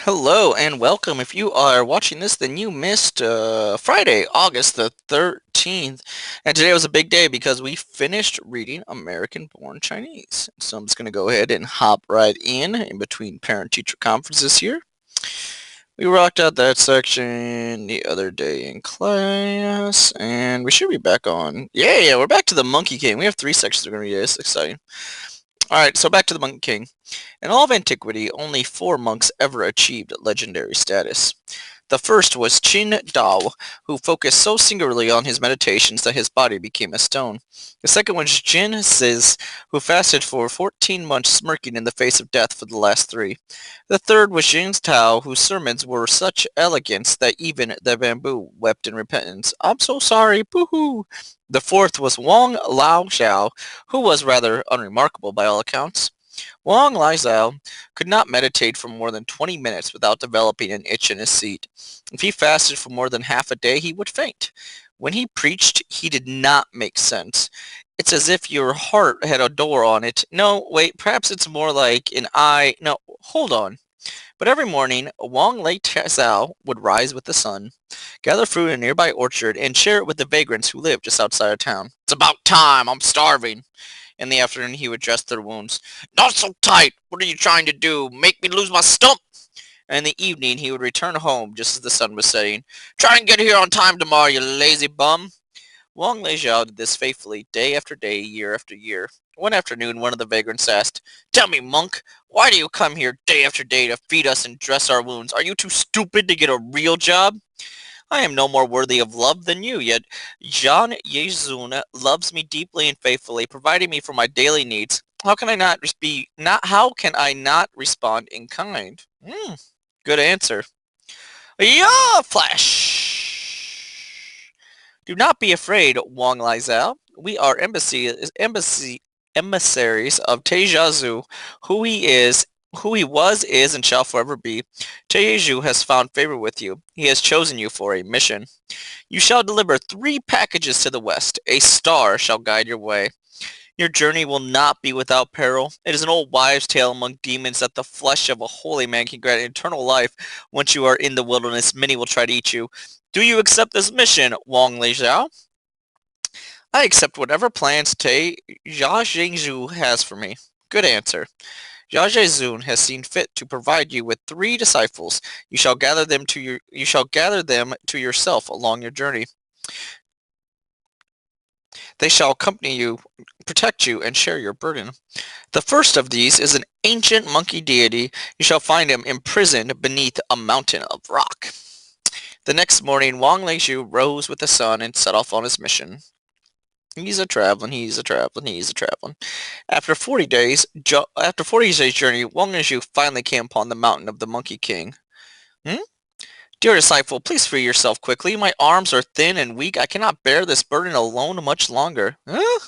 Hello and welcome. If you are watching this, then you missed Friday, August the 13th. And today was a big day because we finished reading American-Born Chinese. So I'm just going to go ahead and hop right in between parent-teacher conferences here. We rocked out that section the other day in class, and we should be back on. Yeah, we're back to the Monkey King. We have three sections we're going to read. It's exciting. Alright, so back to the Monkey King. In all of antiquity, only four monks ever achieved legendary status. The first was Qin Dao, who focused so singularly on his meditations that his body became a stone. The second was Jin Ziz, who fasted for 14 months smirking in the face of death for the last three. The third was Jin Tao, whose sermons were such elegance that even the bamboo wept in repentance. I'm so sorry, boo-hoo! The fourth was Wang Lao Xiao, who was rather unremarkable by all accounts. Wang Lizao could not meditate for more than 20 minutes without developing an itch in his seat. If he fasted for more than half a day, he would faint. When he preached, he did not make sense. It's as if your heart had a door on it. No, wait, perhaps it's more like an eye. No, hold on. But every morning, Wang Lei Zhao would rise with the sun, gather fruit in a nearby orchard, and share it with the vagrants who lived just outside of town. It's about time, I'm starving. In the afternoon, he would dress their wounds. Not so tight! What are you trying to do? Make me lose my stump? And in the evening, he would return home just as the sun was setting. Try and get here on time tomorrow, you lazy bum! Wang Leijiao did this faithfully, day after day, year after year. One afternoon, one of the vagrants asked, Tell me, monk, why do you come here day after day to feed us and dress our wounds? Are you too stupid to get a real job? I am no more worthy of love than you, yet Zhang Yezun loves me deeply and faithfully, providing me for my daily needs. How can I not respond in kind? Good answer. Yeah, Flash. Do not be afraid, Wang Lizao. We are emissaries of Tejazu, who he is, who he was, is, and shall forever be. Teju has found favor with you. He has chosen you for a mission. You shall deliver 3 packages to the west. A star shall guide your way. Your journey will not be without peril. It is an old wives' tale among demons that the flesh of a holy man can grant eternal life. Once you are in the wilderness, many will try to eat you. Do you accept this mission, Wang Lijiao? I accept whatever plans Jia Zhengzhu has for me. Good answer. Jia Zhezun has seen fit to provide you with 3 disciples. You shall gather them to yourself along your journey. They shall accompany you, protect you, and share your burden. The first of these is an ancient monkey deity. You shall find him imprisoned beneath a mountain of rock. The next morning, Wang Leishu rose with the sun and set off on his mission. He's a traveling, he's a traveling, he's a traveling. After 40 days journey, Wang Leishu finally came upon the mountain of the Monkey King. Hmm? Dear disciple, please free yourself quickly. My arms are thin and weak. I cannot bear this burden alone much longer. Huh?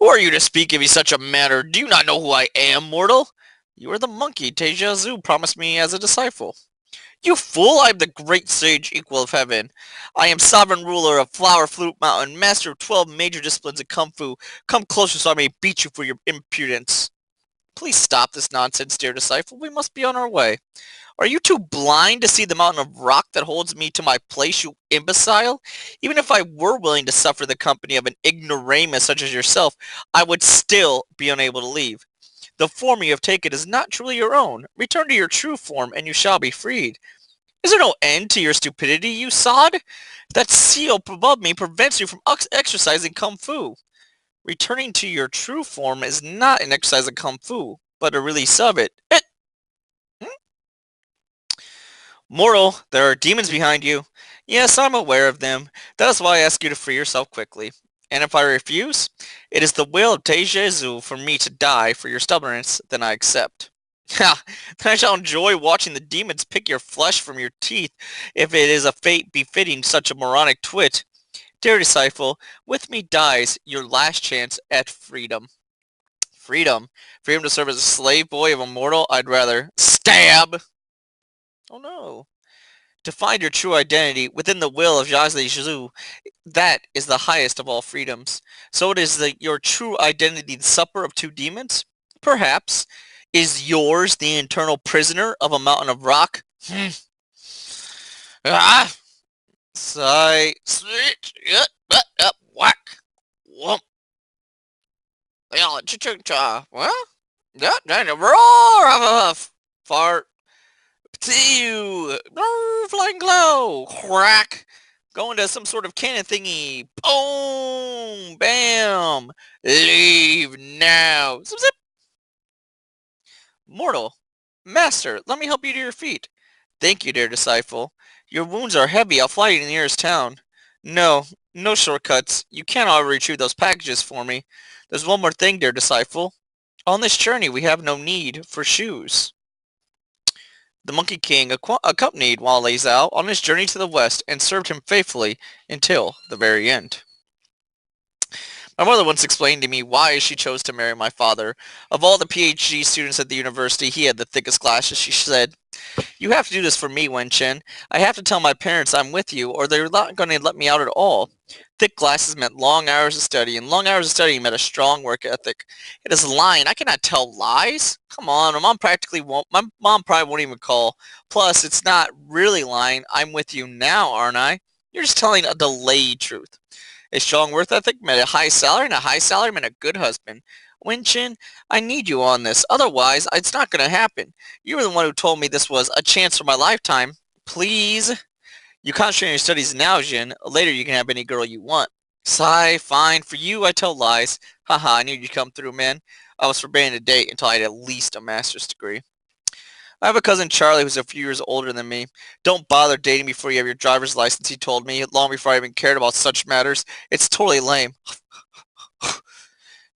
Who are you to speak of me such a matter? Do you not know who I am, mortal? You are the monkey Teja Zhu promised me as a disciple. You fool! I am the great sage equal of heaven. I am sovereign ruler of Flower Flute Mountain, master of 12 major disciplines of Kung Fu. Come closer so I may beat you for your impudence. Please stop this nonsense, dear disciple. We must be on our way. Are you too blind to see the mountain of rock that holds me to my place, you imbecile? Even if I were willing to suffer the company of an ignoramus such as yourself, I would still be unable to leave. The form you have taken is not truly your own. Return to your true form, and you shall be freed. Is there no end to your stupidity, you sod? That seal above me prevents you from exercising Kung Fu. Returning to your true form is not an exercise of Kung Fu, but a release of it. Moral, there are demons behind you. Yes, I'm aware of them. That is why I ask you to free yourself quickly. And if I refuse, it is the will of Teijezu for me to die for your stubbornness, then I accept. Ha! Then I shall enjoy watching the demons pick your flesh from your teeth, if it is a fate befitting such a moronic twit. Dear disciple, with me dies your last chance at freedom. Freedom? Freedom to serve as a slave boy of a mortal? I'd rather stab! Oh no. To find your true identity within the will of Yazli Zhu, that is the highest of all freedoms. So it is your true identity the supper of 2 demons? Perhaps. Is yours the eternal prisoner of a mountain of rock? Ah! Sigh. Switch. Up. Whack. Whoop. Yeah, cha-cha-cha. Well, yeah, and a roar of a fart. Pew! Flying glow! Crack! Going to some sort of cannon thingy. Boom! Bam! Leave now! Zip zip! Mortal. Master, let me help you to your feet. Thank you, dear disciple. Your wounds are heavy. I'll fly you to the nearest town. No, no shortcuts. You cannot retrieve those packages for me. There's one more thing, dear disciple. On this journey, we have no need for shoes. The Monkey King accompanied Wale Zhao on his journey to the west and served him faithfully until the very end. My mother once explained to me why she chose to marry my father. Of all the PhD students at the university, he had the thickest glasses, she said. You have to do this for me, Wen-Chen. I have to tell my parents I'm with you, or they're not going to let me out at all. Thick glasses meant long hours of study, and long hours of study meant a strong work ethic. It is lying. I cannot tell lies. Come on, my mom practically won't. My mom probably won't even call. Plus, it's not really lying. I'm with you now, aren't I? You're just telling a delayed truth. A strong work ethic meant a high salary, and a high salary meant a good husband. Wen-Chin, I need you on this. Otherwise, it's not going to happen. You were the one who told me this was a chance for my lifetime. Please? You concentrate on your studies now, Jin. Later you can have any girl you want. Sigh, fine. For you, I tell lies. Haha, I knew you'd come through, man. I was forbidden to date until I had at least a master's degree. I have a cousin Charlie who's a few years older than me. Don't bother dating before you have your driver's license, he told me, long before I even cared about such matters. It's totally lame.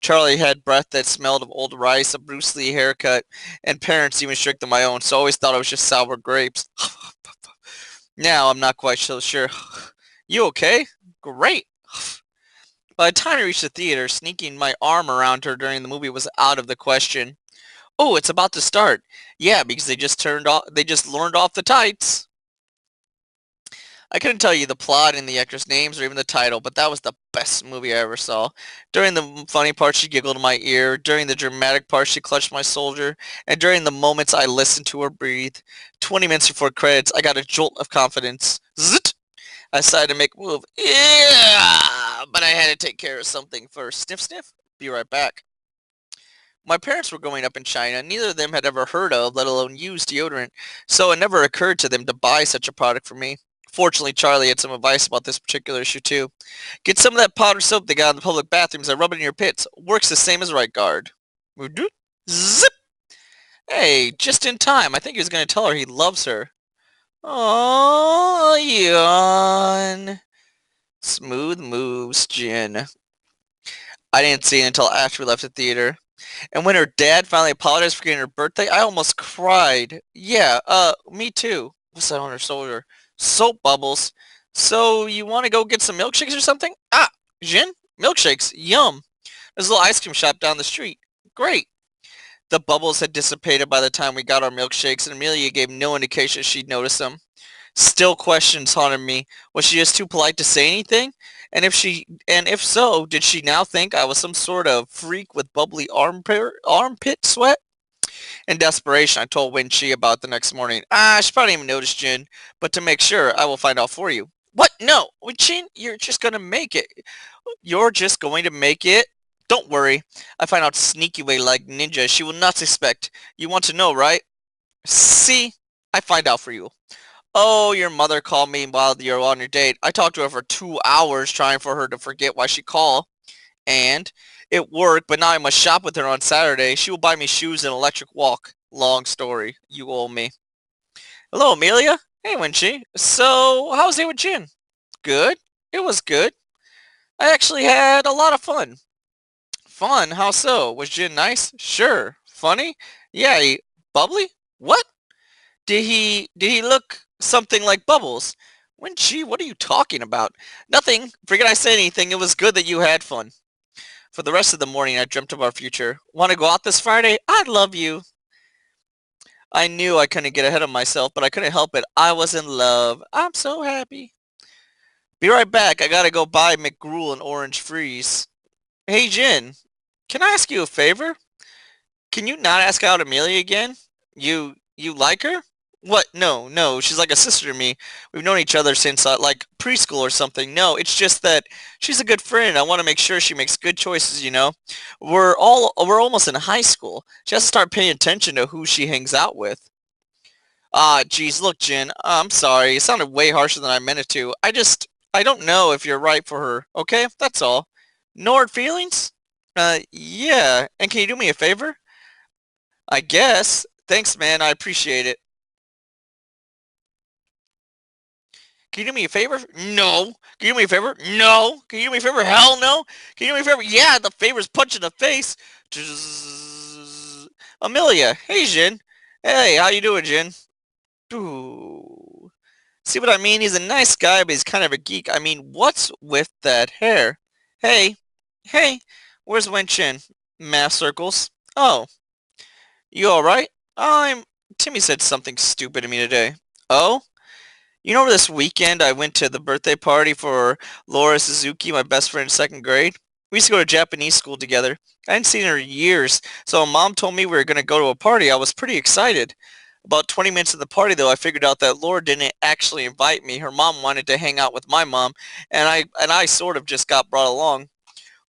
Charlie had breath that smelled of old rice, a Bruce Lee haircut, and parents even stricter than my own, so I always thought it was just sour grapes. Now I'm not quite so sure. You okay? Great. By the time I reached the theater, sneaking my arm around her during the movie was out of the question. Oh, it's about to start. Yeah, because they just learned off the tights. I couldn't tell you the plot and the actors' names or even the title, but that was the best movie I ever saw. During the funny part, she giggled in my ear. During the dramatic part, she clutched my shoulder. And during the moments I listened to her breathe. 20 minutes before credits, I got a jolt of confidence. Zit! I decided to make a move. Yeah! But I had to take care of something first. Sniff, sniff. Be right back. My parents were growing up in China. Neither of them had ever heard of, let alone used deodorant, so it never occurred to them to buy such a product for me. Fortunately, Charlie had some advice about this particular issue too. Get some of that powdered soap they got in the public bathrooms and rub it in your pits. Works the same as right guard. Zip! Hey, just in time. I think he was going to tell her he loves her. Oh, yawn. Smooth moves, Jin. I didn't see it until after we left the theater. And when her dad finally apologized for getting her birthday, I almost cried. Yeah, me too. What's that on her shoulder? Soap bubbles. So you want to go get some milkshakes or something? Ah, Jin? Milkshakes. Yum. There's a little ice cream shop down the street. Great. The bubbles had dissipated by the time we got our milkshakes, and Amelia gave no indication she'd noticed them. Still questions haunted me. Was she just too polite to say anything? And if so, did she now think I was some sort of freak with bubbly armpit sweat? In desperation, I told Wen Chi about it the next morning. She probably didn't even notice, Jin, but to make sure, I will find out for you. What? No, Wen Chi, you're just gonna make it. You're just going to make it? Don't worry. I find out sneaky way like ninja. She will not suspect. You want to know, right? See? I find out for you. Oh, your mother called me while you're on your date. I talked to her for 2 hours trying for her to forget why she called. And it worked, but now I must shop with her on Saturday. She will buy me shoes and electric walk. Long story. You owe me. Hello, Amelia. Hey, Winchi. So, how was it with Jin? Good. It was good. I actually had a lot of fun. Fun? How so? Was Jin nice? Sure. Funny? Yeah, bubbly? What? Did he look something like Bubbles? Winchi, what are you talking about? Nothing. Forget I said anything. It was good that you had fun. For the rest of the morning, I dreamt of our future. Want to go out this Friday? I'd love you. I knew I couldn't get ahead of myself, but I couldn't help it. I was in love. I'm so happy. Be right back. I gotta go buy McGruel and Orange Freeze. Hey, Jin. Can I ask you a favor? Can you not ask out Amelia again? You like her? What? No, no. She's like a sister to me. We've known each other since like preschool or something. No, it's just that she's a good friend. I want to make sure she makes good choices, you know. We're almost in high school. She has to start paying attention to who she hangs out with. Ah, geez, look, Jin. I'm sorry. It sounded way harsher than I meant it to. I don't know if you're right for her. Okay, that's all. No hard feelings? Yeah. And can you do me a favor? I guess. Thanks, man. I appreciate it. Can you do me a favor? No. Can you do me a favor? No. Can you do me a favor? Hell no. Can you do me a favor? Yeah, the favor's punch in the face. Amelia. Hey, Jin. Hey, how you doing, Jin? Ooh. See what I mean? He's a nice guy, but he's kind of a geek. I mean, what's with that hair? Hey. Hey. Where's Wen Chin? Math circles. Oh. You alright? Timmy said something stupid to me today. Oh? You know, this weekend I went to the birthday party for Laura Suzuki, my best friend in second grade. We used to go to Japanese school together. I hadn't seen her in years, so when Mom told me we were going to go to a party. I was pretty excited. About 20 minutes of the party, though, I figured out that Laura didn't actually invite me. Her mom wanted to hang out with my mom, and I sort of just got brought along.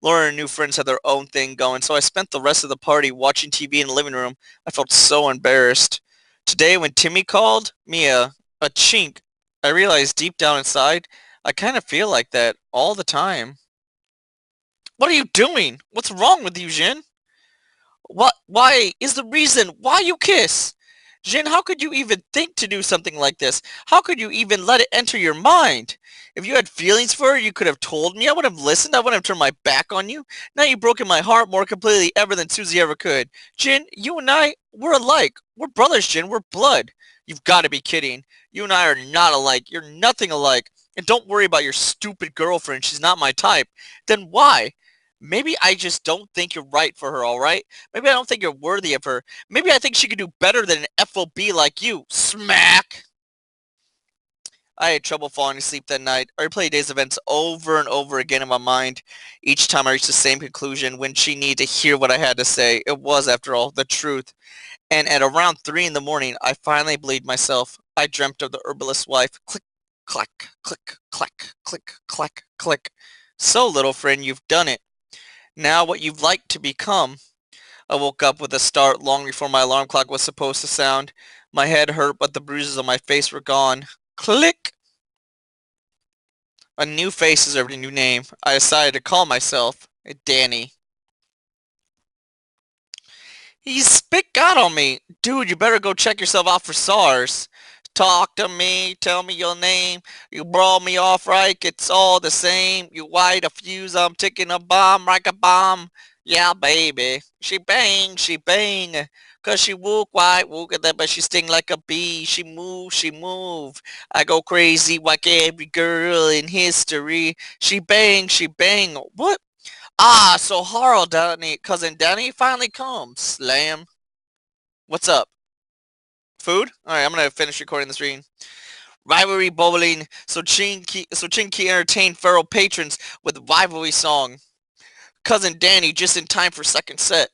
Laura and her new friends had their own thing going, so I spent the rest of the party watching TV in the living room. I felt so embarrassed. Today, when Timmy called me a chink, I realized deep down inside, I kind of feel like that all the time. What are you doing? What's wrong with you, Jin? What? Why is the reason why you kiss? Jin, how could you even think to do something like this? How could you even let it enter your mind? If you had feelings for her, you could have told me. I would have listened. I wouldn't have turned my back on you. Now you've broken my heart more completely ever than Susie ever could. Jin, you and I, we're alike. We're brothers, Jin. We're blood. You've got to be kidding. You and I are not alike. You're nothing alike. And don't worry about your stupid girlfriend. She's not my type. Then why? Maybe I just don't think you're right for her, alright? Maybe I don't think you're worthy of her. Maybe I think she could do better than an FOB like you. Smack! I had trouble falling asleep that night. I replayed day's events over and over again in my mind. Each time I reached the same conclusion when she needed to hear what I had to say. It was, after all, the truth. And at around 3 in the morning, I finally believed myself. I dreamt of the herbalist's wife. Click, clack, click, clack, click, clack, click. So, little friend, you've done it. Now what you've liked to become. I woke up with a start long before my alarm clock was supposed to sound. My head hurt, but the bruises on my face were gone. Click! A new face deserved a new name. I decided to call myself Danny. He spit God on me. Dude, you better go check yourself out for SARS. Talk to me, tell me your name. You brawl me off right, it's all the same. You light a fuse, I'm ticking a bomb like a bomb. Yeah, baby. She bang. Cause she wook at that, but she sting like a bee. She move. I go crazy like every girl in history. She bang. What? Ah, so Harold, Danny, cousin Danny finally comes. Slam. What's up? Food? Alright, I'm gonna finish recording this reading. Rivalry bowling, so Chinky entertained feral patrons with rivalry song. Cousin Danny just in time for second set.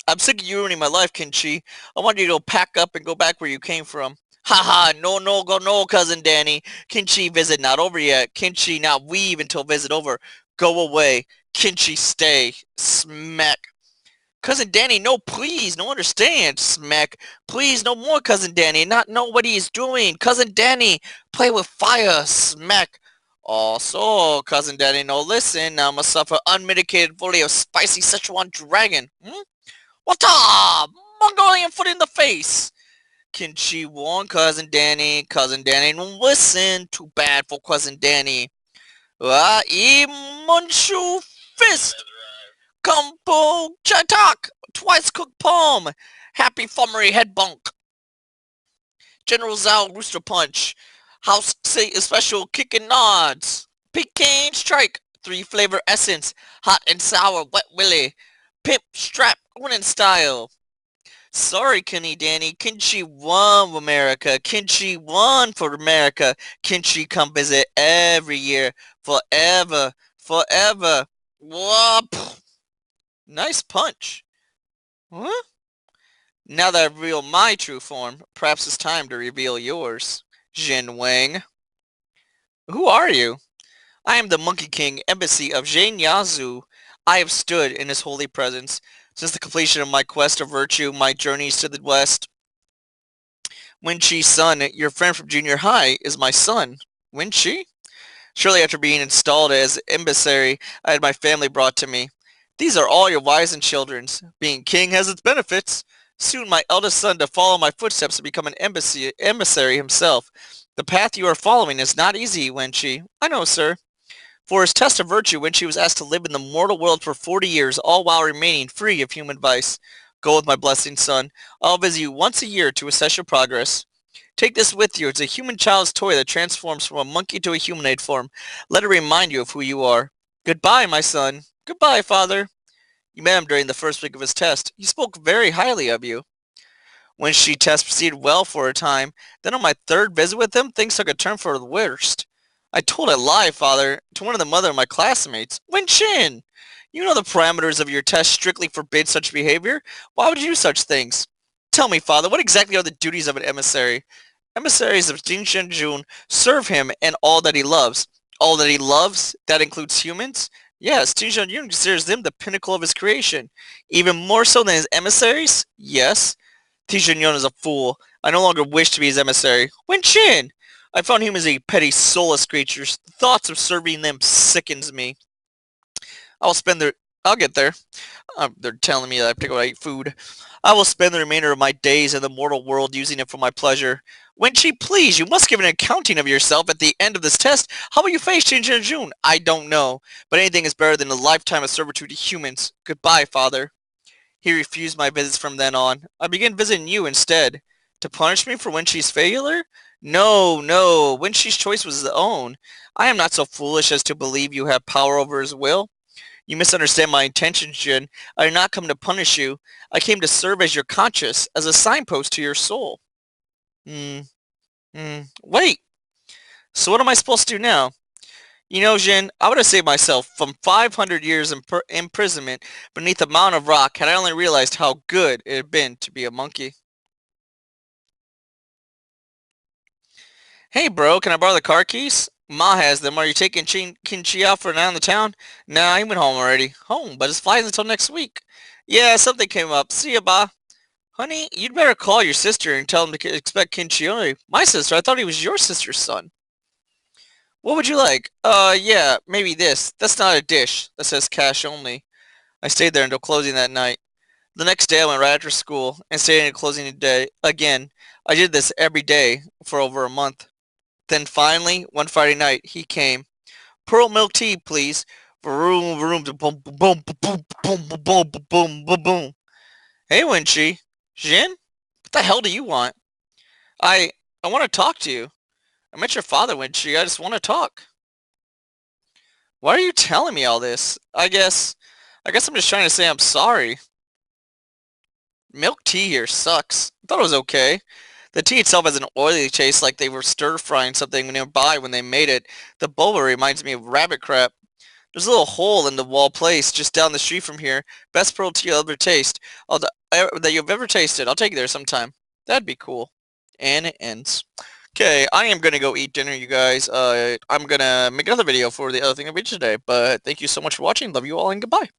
I'm sick of you ruining my life, Kinchi. I want you to go pack up and go back where you came from. Haha, no, cousin Danny. Kinchi visit not over yet. Kinchi not weave until visit over. Go away. Kinchi stay. Smack. Cousin Danny, no, please, no understand. Smack. Please, no more, Cousin Danny. Not know what he is doing. Cousin Danny, play with fire. Smack. Also, Cousin Danny, no, listen. Now I must suffer unmitigated volley of spicy Szechuan dragon. What the? Mongolian foot in the face. Kinchi warn Cousin Danny. Cousin Danny, no, listen. Too bad for Cousin Danny. Munchu fist. Kumpo Chatak! Twice cooked palm! Happy Flummery Head Bunk! General Zhao Rooster Punch! House say special kickin' nods! Pecan Strike! 3-flavor essence! Hot and sour Wet Willy! Pimp Strap Winning Style! Sorry, Kenny Danny. Kinchi won America. Kinchi won for America. Kinchi come visit every year. Forever. Forever. Whoop! Nice punch. Huh? Now that I've revealed my true form, perhaps it's time to reveal yours. Jin Wang. Who are you? I am the Monkey King, embassy of Zhang Yazoo. I have stood in his holy presence since the completion of my quest of virtue, my journeys to the west. Wenqi's son, your friend from junior high, is my son. Wenqi? Shortly after being installed as emissary, I had my family brought to me. These are all your wives and children's. Being king has its benefits. Soon my eldest son to follow my footsteps and become an emissary himself. The path you are following is not easy, Wenqi. I know, sir. For his test of virtue, Wenqi was asked to live in the mortal world for 40 years, all while remaining free of human vice. Go with my blessing, son. I'll visit you once a year to assess your progress. Take this with you. It's a human child's toy that transforms from a monkey to a humanoid form. Let it remind you of who you are. Goodbye, my son. Goodbye, father. You met him during the first week of his test. He spoke very highly of you. Wenqi's test proceeded well for a time. Then on my third visit with him, things took a turn for the worst. I told a lie, father, to one of the mother of my classmates. Wen-chin! You know the parameters of your test strictly forbid such behavior. Why would you do such things? Tell me, father, what exactly are the duties of an emissary? Emissaries of Jing Jun serve him and all that he loves. All that he loves? That includes humans? Yes, Jing Jun considers them the pinnacle of his creation. Even more so than his emissaries? Yes. Tijuan is a fool. I no longer wish to be his emissary. Wen Chin! I found him as a petty, soulless creature. The thoughts of serving them sickens me. I will spend the... I'll get there. They're telling me that I have to go eat food. I will spend the remainder of my days in the mortal world using it for my pleasure. Wenqi, please, you must give an accounting of yourself at the end of this test. How will you face Jin Jun? I don't know, but anything is better than a lifetime of servitude to humans. Goodbye, father. He refused my visits from then on. I began visiting you instead. To punish me for Wenqi's failure? No, no. Wenqi's choice was his own. I am not so foolish as to believe you have power over his will. You misunderstand my intentions, Jin. I did not come to punish you. I came to serve as your conscience, as a signpost to your soul. Wait. So what am I supposed to do now? You know, Jin, I would have saved myself from 500 years imprisonment beneath a mountain of rock had I only realized how good it had been to be a monkey. Hey, bro, can I borrow the car keys? Ma has them. Are you taking Kinchi out for a night in the town? Nah, he went home already. Home, but his flight's until next week. Yeah, something came up. See ya, ba. Honey, you'd better call your sister and tell him to expect Kinchiori. My sister? I thought he was your sister's son. What would you like? Yeah, maybe this. That's not a dish. That says cash only. I stayed there until closing that night. The next day I went right after school and stayed until closing day again. I did this every day for over a month. Then finally, one Friday night, he came. Pearl milk tea, please. Vroom, vroom, boom, boom, boom, boom, boom, boom, boom, boom, boom, boom. Hey, Winchi. Jin? What the hell do you want? I I want to talk to you. I met your father, Winchi. I just want to talk. Why are you telling me all this? I guess I'm just trying to say I'm sorry. Milk tea here sucks. I thought it was okay. The tea itself has an oily taste like they were stir-frying something nearby when they made it. The boba reminds me of rabbit crap. There's a little hole in the wall place just down the street from here. Best pearl tea you'll ever taste. That you've ever tasted. I'll take you there sometime. That'd be cool. And it ends. Okay, I am gonna go eat dinner, you guys. I'm gonna make another video for the other thing I made today. But thank you so much for watching. Love you all and goodbye.